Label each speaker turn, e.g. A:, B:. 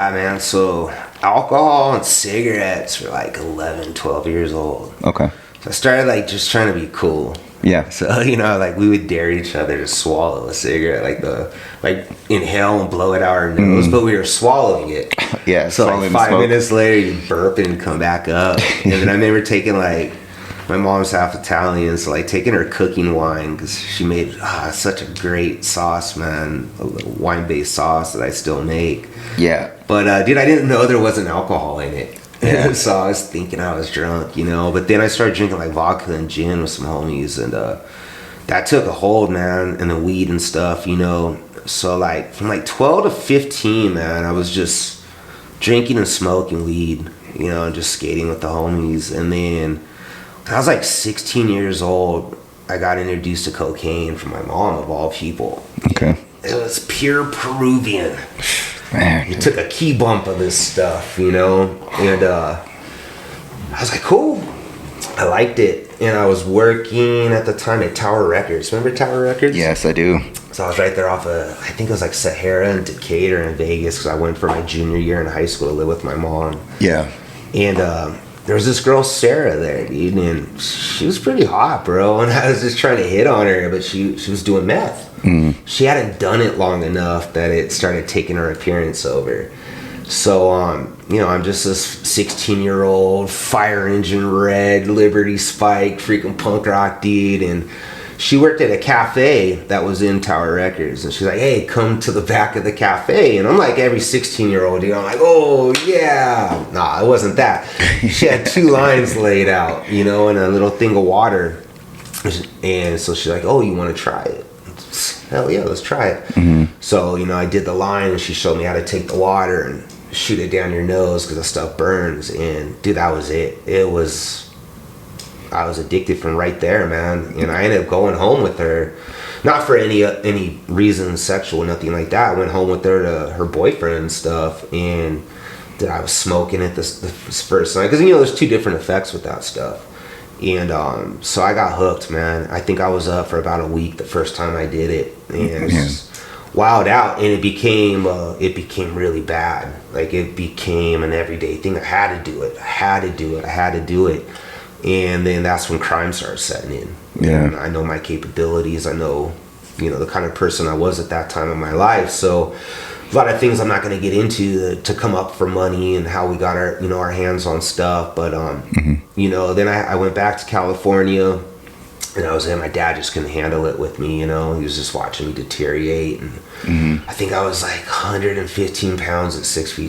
A: Man, so alcohol and cigarettes were like 11, 12 years old.
B: Okay.
A: So I started like just trying to be cool.
B: Yeah.
A: So, like we would dare each other to swallow a cigarette, like inhale and blow it out our nose, but we were swallowing it.
B: Yeah.
A: So like
B: swallowing the
A: 5
B: smoke.
A: minutes later, you burp and come back up. And then I remember taking like, my mom's half Italian, so like taking her cooking wine because she made such a great sauce, man, a little wine-based sauce that I still make.
B: Yeah.
A: But dude, I didn't know there wasn't alcohol in it.
B: Yeah.
A: So I was thinking I was drunk, But then I started drinking like vodka and gin with some homies, and that took a hold, man. And the weed and stuff, So like from like 12 to 15, man, I was just drinking and smoking weed, and just skating with the homies. And then when I was like 16 years old, I got introduced to cocaine from my mom, of all people.
B: Okay.
A: It was pure Peruvian.
B: Man.
A: He took a key bump of this stuff, and I was like, cool. I liked it. And I was working at the time at Tower Records. Remember Tower Records?
B: Yes, I do.
A: So I was right there off of, I think it was like Sahara and Decatur in Vegas, because I went for my junior year in high school to live with my mom.
B: Yeah.
A: And there was this girl, Sarah, there, dude, and she was pretty hot, bro. And I was just trying to hit on her, but she was doing meth. She hadn't done it long enough that it started taking her appearance over. So, I'm just this 16-year-old fire engine red, Liberty Spike, freaking punk rock dude, and she worked at a cafe that was in Tower Records, and she's like, hey, come to the back of the cafe. And I'm like every 16-year-old dude, I'm like, oh, yeah. Nah, it wasn't that. She had 2 lines laid out, and a little thing of water. And so she's like, oh, you want to try it? Hell yeah, let's try it. So, I did the line, and she showed me how to take the water and shoot it down your nose because the stuff burns. And, dude, that was it. I was addicted from right there, man. And I ended up going home with her, not for any reason sexual, nothing like that. I went home with her to her boyfriend and stuff, and dude, I was smoking it this first night, because there's 2 different effects with that stuff. And so I got hooked, man. I think I was up for about a week the first time I did it, and it was wild out, and it became really bad. Like, it became an everyday thing. I had to do it. And then that's when crime started setting in.
B: Yeah.
A: And I know my capabilities. I know, the kind of person I was at that time in my life. So a lot of things I'm not going to get into to come up for money and how we got our hands on stuff. But, then I went back to California, and I was there. My dad just couldn't handle it with me, He was just watching me deteriorate. And I think I was like 115 pounds at 6 feet